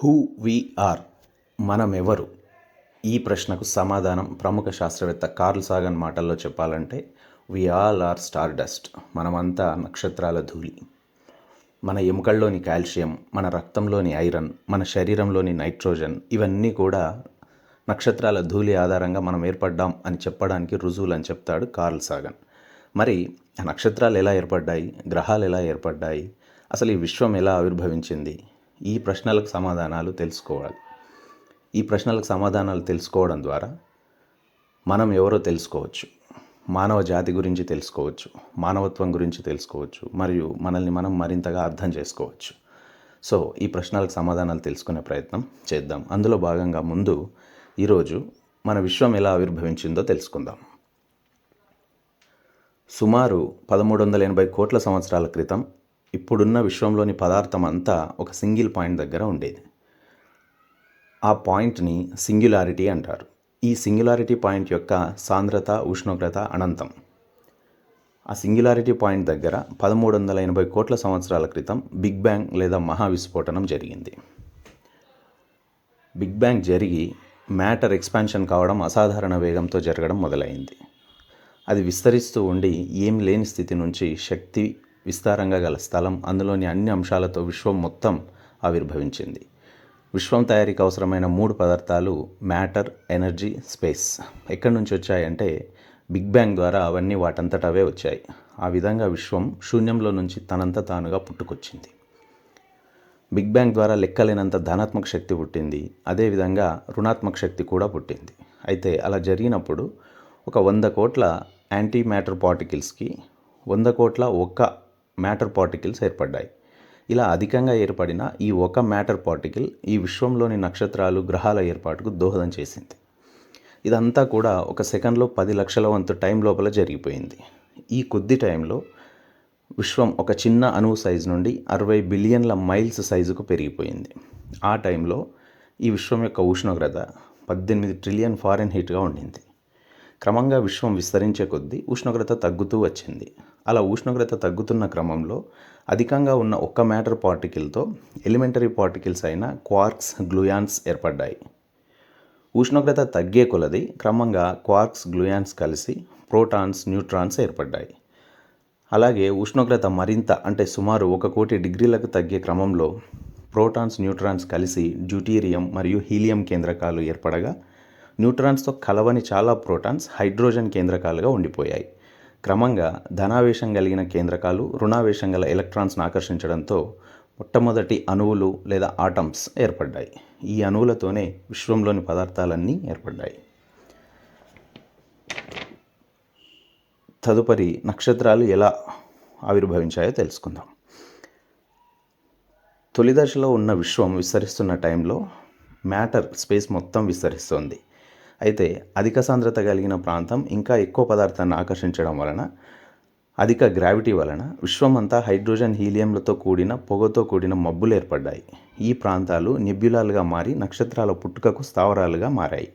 Who we are, మనమెవరు? ఈ ప్రశ్నకు సమాధానం ప్రముఖ శాస్త్రవేత్త కార్ల్ సాగన్ మాటల్లో చెప్పాలంటే we all are star dust. మనమంతా నక్షత్రాల ధూళి. మన ఎముకల్లోని కాల్షియం, మన రక్తంలోని ఐరన్, మన శరీరంలోని నైట్రోజన్ ఇవన్నీ కూడా నక్షత్రాల ధూళి ఆధారంగా మనం ఏర్పడ్డాం అని చెప్పడానికి రుజువులని చెప్తాడు కార్ల్ సాగన్. మరి ఆ నక్షత్రాలు ఎలా ఏర్పడ్డాయి, గ్రహాలు ఎలా ఏర్పడ్డాయి, అసలు ఈ విశ్వం ఎలా ఆవిర్భవించింది, ఈ ప్రశ్నలకు సమాధానాలు తెలుసుకోవాలి. ఈ ప్రశ్నలకు సమాధానాలు తెలుసుకోవడం ద్వారా మనం ఎవరో తెలుసుకోవచ్చు, మానవ జాతి గురించి తెలుసుకోవచ్చు, మానవత్వం గురించి తెలుసుకోవచ్చు, మరియు మనల్ని మనం మరింతగా అర్థం చేసుకోవచ్చు. సో ఈ ప్రశ్నలకు సమాధానాలు తెలుసుకునే ప్రయత్నం చేద్దాం. అందులో భాగంగా ముందు ఈరోజు మన విశ్వం ఎలా ఆవిర్భవించిందో తెలుసుకుందాం. సుమారు 1380 కోట్ల సంవత్సరాల క్రితం ఇప్పుడున్న విశ్వంలోని పదార్థం అంతా ఒక సింగిల్ పాయింట్ దగ్గర ఉండేది. ఆ పాయింట్ని సింగ్యులారిటీ అంటారు. ఈ సింగ్యులారిటీ పాయింట్ యొక్క సాంద్రత, ఉష్ణోగ్రత అనంతం. ఆ సింగ్యులారిటీ పాయింట్ దగ్గర 1380 కోట్ల సంవత్సరాల క్రితం బిగ్ బ్యాంగ్ లేదా మహావిస్ఫోటనం జరిగింది. బిగ్ బ్యాంగ్ జరిగి మ్యాటర్ ఎక్స్పాన్షన్ కావడం అసాధారణ వేగంతో జరగడం మొదలైంది. అది విస్తరిస్తూ ఉండి ఏం లేని స్థితి నుంచి శక్తి, విస్తారంగా గల స్థలం, అందులోని అన్ని అంశాలతో విశ్వం మొత్తం ఆవిర్భవించింది. విశ్వం తయారీకి అవసరమైన 3 పదార్థాలు మ్యాటర్, ఎనర్జీ, స్పేస్ ఎక్కడి నుంచి వచ్చాయంటే బిగ్ బ్యాంగ్ ద్వారా అవన్నీ వాటంతట అవే వచ్చాయి. ఆ విధంగా విశ్వం శూన్యంలో నుంచి తనంత తానుగా పుట్టుకొచ్చింది. బిగ్ బ్యాంగ్ ద్వారా లెక్కలేనంత ధనాత్మక శక్తి పుట్టింది, అదేవిధంగా రుణాత్మక శక్తి కూడా పుట్టింది. అయితే అలా జరిగినప్పుడు ఒక 100 కోట్ల యాంటీ మ్యాటర్ పార్టికల్స్కి 100 కోట్ల ఒక్క మ్యాటర్ పార్టికల్స్ ఏర్పడ్డాయి. ఇలా అధికంగా ఏర్పడిన ఈ ఒక మ్యాటర్ పార్టికల్ ఈ విశ్వంలోని నక్షత్రాలు, గ్రహాల ఏర్పాటుకు దోహదం చేసింది. ఇదంతా కూడా ఒక సెకండ్లో 10 లక్షల వంతు టైం లోపల జరిగిపోయింది. ఈ కొద్ది టైంలో విశ్వం ఒక చిన్న అణువు సైజు నుండి 60 బిలియన్ల మైల్స్ సైజుకు పెరిగిపోయింది. ఆ టైంలో ఈ విశ్వం యొక్క ఉష్ణోగ్రత 18 ట్రిలియన్ ఫారెన్హీట్గా ఉండింది. క్రమంగా విశ్వం విస్తరించే కొద్దీ ఉష్ణోగ్రత తగ్గుతూ వచ్చింది. అలా ఉష్ణోగ్రత తగ్గుతున్న క్రమంలో అధికంగా ఉన్న ఒక్క మ్యాటర్ పార్టికల్తో ఎలిమెంటరీ పార్టికల్స్ అయిన క్వార్క్స్, గ్లూయాన్స్ ఏర్పడ్డాయి. ఉష్ణోగ్రత తగ్గే కొలది క్రమంగా క్వార్క్స్, గ్లూయాన్స్ కలిసి ప్రోటాన్స్, న్యూట్రాన్స్ ఏర్పడ్డాయి. అలాగే ఉష్ణోగ్రత మరింత అంటే సుమారు 1 కోటి డిగ్రీలకు తగ్గే క్రమంలో ప్రోటాన్స్, న్యూట్రాన్స్ కలిసి డ్యూటీరియం మరియు హీలియం కేంద్రకాలు ఏర్పడగా న్యూట్రాన్స్తో కలవని చాలా ప్రోటాన్స్ హైడ్రోజన్ కేంద్రకాలుగా ఉండిపోయాయి. క్రమంగా ధనావేశం కలిగిన కేంద్రకాలు రుణావేశం గల ఎలక్ట్రాన్స్ను ఆకర్షించడంతో మొట్టమొదటి అణువులు లేదా ఆటమ్స్ ఏర్పడ్డాయి. ఈ అణువులతోనే విశ్వంలోని పదార్థాలన్నీ ఏర్పడ్డాయి. తదుపరి నక్షత్రాలు ఎలా ఆవిర్భవించాయో తెలుసుకుందాం. తొలి దశలో ఉన్న విశ్వం విస్తరిస్తున్న టైంలో మ్యాటర్, స్పేస్ మొత్తం విస్తరిస్తోంది. అయితే అధిక సాంద్రత కలిగిన ప్రాంతం ఇంకా ఎక్కువ పదార్థాన్ని ఆకర్షించడం వలన, అధిక గ్రావిటీ వలన విశ్వం అంతా హైడ్రోజన్, హీలియంలతో కూడిన పొగతో కూడిన మబ్బులు ఏర్పడ్డాయి. ఈ ప్రాంతాలు నెబ్యులాలుగా మారి నక్షత్రాల పుట్టుకకు స్థావరాలుగా మారాయి.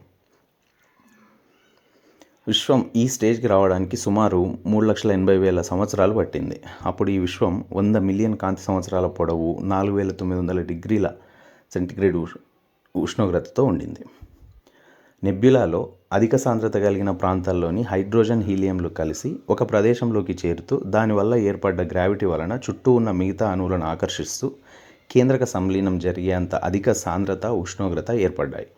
విశ్వం ఈ స్టేజ్కి రావడానికి సుమారు 3,80,000 సంవత్సరాలు పట్టింది. అప్పుడు ఈ విశ్వం 100 మిలియన్ కాంతి సంవత్సరాల పొడవు, 4,900 డిగ్రీల సెంటీగ్రేడ్ ఉష్ణోగ్రతతో ఉండింది. నెబ్యులాలో అధిక సాంద్రత కలిగిన ప్రాంతాల్లోని హైడ్రోజన్, హీలియంలు కలిసి ఒక ప్రదేశంలోకి చేరుతూ దానివల్ల ఏర్పడ్డ గ్రావిటీ వలన చుట్టూ ఉన్న మిగతా అణువులను ఆకర్షిస్తూ కేంద్రక సంలీనం జరిగేంత అధిక సాంద్రత, ఉష్ణోగ్రత ఏర్పడ్డాయి.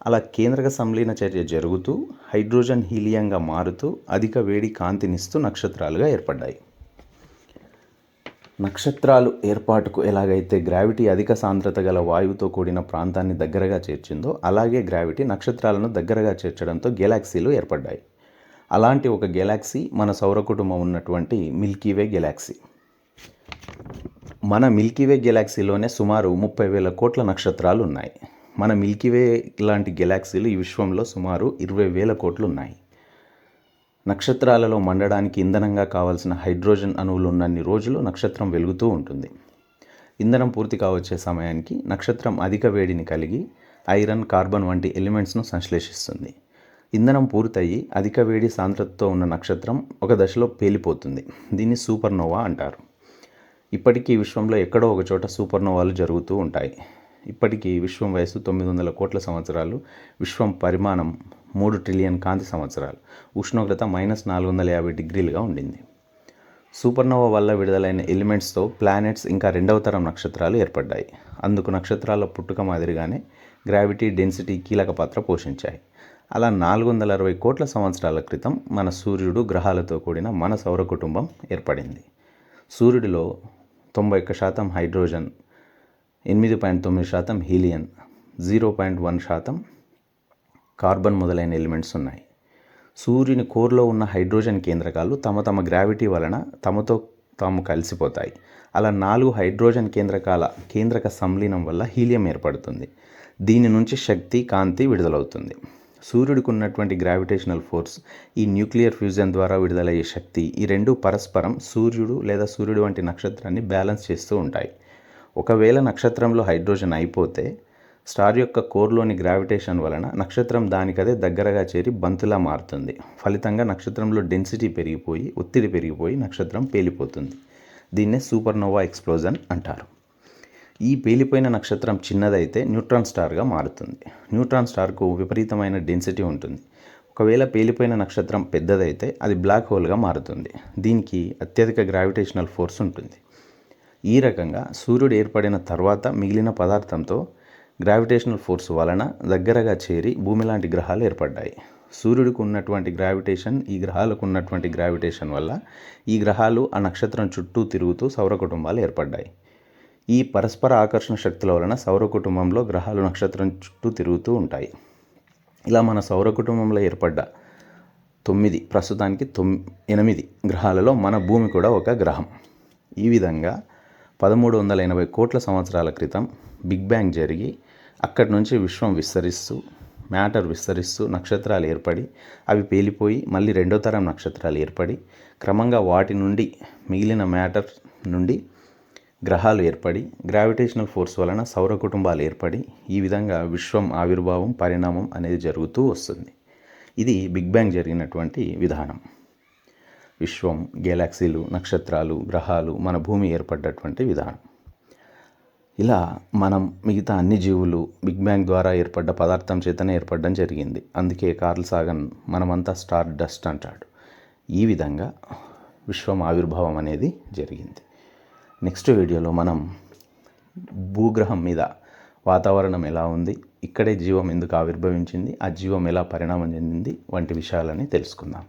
అలా కేంద్రక సంలీన చర్య జరుగుతూ హైడ్రోజన్ హీలియంగా మారుతూ అధిక వేడి కాంతినిస్తూ నక్షత్రాలుగా ఏర్పడ్డాయి. నక్షత్రాలు ఏర్పాటుకు ఎలాగైతే గ్రావిటీ అధిక సాంద్రత గల వాయువుతో కూడిన ప్రాంతాన్ని దగ్గరగా చేర్చిందో, అలాగే గ్రావిటీ నక్షత్రాలను దగ్గరగా చేర్చడంతో గెలాక్సీలు ఏర్పడ్డాయి. అలాంటి ఒక గెలాక్సీ మన సౌర కుటుంబం ఉన్నటువంటి మిల్కీవే గెలాక్సీ. మన మిల్కీవే గెలాక్సీలోనే సుమారు 30,000 కోట్ల నక్షత్రాలు ఉన్నాయి. మన మిల్కీవే లాంటి గెలాక్సీలు ఈ విశ్వంలో సుమారు 20,000 కోట్లు ఉన్నాయి. నక్షత్రాలలో మండడానికి ఇంధనంగా కావలసిన హైడ్రోజన్ అణువులు ఉన్నన్ని రోజులు నక్షత్రం వెలుగుతూ ఉంటుంది. ఇంధనం పూర్తి కావచ్చే సమయానికి నక్షత్రం అధిక వేడిని కలిగి ఐరన్, కార్బన్ వంటి ఎలిమెంట్స్ను సంశ్లేషిస్తుంది. ఇంధనం పూర్తయి అధిక వేడి సాంద్రతతో ఉన్న నక్షత్రం ఒక దశలో పేలిపోతుంది. దీన్ని సూపర్నోవా అంటారు. ఇప్పటికీ విశ్వంలో ఎక్కడో ఒక చోట సూపర్నోవాలు జరుగుతూ ఉంటాయి. ఇప్పటికీ విశ్వం వయస్సు 900 కోట్ల సంవత్సరాలు. విశ్వం పరిమాణం 3 ట్రిలియన్ కాంతి సంవత్సరాలు. ఉష్ణోగ్రత -450 డిగ్రీలుగా ఉండింది. సూపర్నోవా వల్ల విడుదలైన ఎలిమెంట్స్తో ప్లానెట్స్ ఇంకా రెండవ తరం నక్షత్రాలు ఏర్పడ్డాయి. అందుకు నక్షత్రాల పుట్టుక మాదిరిగానే గ్రావిటీ, డెన్సిటీ కీలక పాత్ర పోషించాయి. అలా 460 కోట్ల సంవత్సరాల క్రితం మన సూర్యుడు, గ్రహాలతో కూడిన మన సౌర కుటుంబం ఏర్పడింది. సూర్యుడిలో 91% హైడ్రోజన్, 8.9% హీలియం, 0.1% కార్బన్ మొదలైన ఎలిమెంట్స్ ఉన్నాయి. సూర్యుని కోర్లో ఉన్న హైడ్రోజన్ కేంద్రకాలు తమ తమ గ్రావిటీ వలన తమతో తాము కలిసిపోతాయి. అలా 4 హైడ్రోజన్ కేంద్రక సంలీనం వల్ల హీలియం ఏర్పడుతుంది. దీని నుంచి శక్తి, కాంతి విడుదలవుతుంది. సూర్యుడికి ఉన్నటువంటి గ్రావిటేషనల్ ఫోర్స్, ఈ న్యూక్లియర్ ఫ్యూజన్ ద్వారా విడుదలయ్యే శక్తి, ఈ రెండు పరస్పరం సూర్యుడు లేదా సూర్యుడు వంటి నక్షత్రాన్ని బ్యాలెన్స్ చేస్తూ ఉంటాయి. ఒకవేళ నక్షత్రంలో హైడ్రోజన్ అయిపోతే స్టార్ యొక్క కోర్లోని గ్రావిటేషన్ వలన నక్షత్రం దానికదే దగ్గరగా చేరి బంతులా మారుతుంది. ఫలితంగా నక్షత్రంలో డెన్సిటీ పెరిగిపోయి, ఒత్తిడి పెరిగిపోయి నక్షత్రం పేలిపోతుంది. దీన్నే సూపర్నోవా ఎక్స్ప్లోజన్ అంటారు. ఈ పేలిపోయిన నక్షత్రం చిన్నదైతే న్యూట్రాన్ స్టార్గా మారుతుంది. న్యూట్రాన్ స్టార్కు విపరీతమైన డెన్సిటీ ఉంటుంది. ఒకవేళ పేలిపోయిన నక్షత్రం పెద్దదైతే అది బ్లాక్ హోల్గా మారుతుంది. దీనికి అత్యధిక గ్రావిటేషనల్ ఫోర్స్ ఉంటుంది. ఈ రకంగా సూర్యుడు ఏర్పడిన తర్వాత మిగిలిన పదార్థంతో గ్రావిటేషనల్ ఫోర్స్ వలన దగ్గరగా చేరి భూమి లాంటి గ్రహాలు ఏర్పడ్డాయి. సూర్యుడికి ఉన్నటువంటి గ్రావిటేషన్, ఈ గ్రహాలకు ఉన్నటువంటి గ్రావిటేషన్ వల్ల ఈ గ్రహాలు ఆ నక్షత్రం చుట్టూ తిరుగుతూ సౌర కుటుంబాలు ఏర్పడ్డాయి. ఈ పరస్పర ఆకర్షణ శక్తుల వలన సౌర కుటుంబంలో గ్రహాలు నక్షత్రం చుట్టూ తిరుగుతూ ఉంటాయి. ఇలా మన సౌర కుటుంబంలో ఏర్పడ్డ 8 గ్రహాలలో మన భూమి కూడా ఒక గ్రహం. ఈ విధంగా 1380 కోట్ల సంవత్సరాల క్రితం బిగ్ బ్యాంగ్ జరిగి అక్కడి నుంచి విశ్వం మ్యాటర్ విస్తరిస్తూ నక్షత్రాలు ఏర్పడి, అవి పేలిపోయి మళ్ళీ రెండో తరం నక్షత్రాలు ఏర్పడి, క్రమంగా వాటి నుండి మిగిలిన మ్యాటర్ నుండి గ్రహాలు ఏర్పడి, గ్రావిటేషనల్ ఫోర్స్ వలన సౌర కుటుంబాలు ఏర్పడి, ఈ విధంగా విశ్వం ఆవిర్భావం, పరిణామం అనేది జరుగుతూ వస్తుంది. ఇది బిగ్ బ్యాంగ్ జరిగినటువంటి విధానం. విశ్వం, గెలాక్సీలు, నక్షత్రాలు, గ్రహాలు, మన భూమి ఏర్పడ్డటువంటి విధానం. ఇలా మనం మిగతా అన్ని జీవులు బిగ్ బ్యాంగ్ ద్వారా ఏర్పడ్డ పదార్థం చేతనే ఏర్పడడం జరిగింది. అందుకే కార్ల్ సాగన్ మనమంతా స్టార్ డస్ట్ అంటాడు. ఈ విధంగా విశ్వం ఆవిర్భావం అనేది జరిగింది. నెక్స్ట్ వీడియోలో మనం భూగ్రహం మీద వాతావరణం ఎలా ఉంది, ఇక్కడే జీవం ఎందుకు ఆవిర్భవించింది, ఆ జీవం ఎలా పరిణామం చెందింది వంటి విషయాలని తెలుసుకుందాం.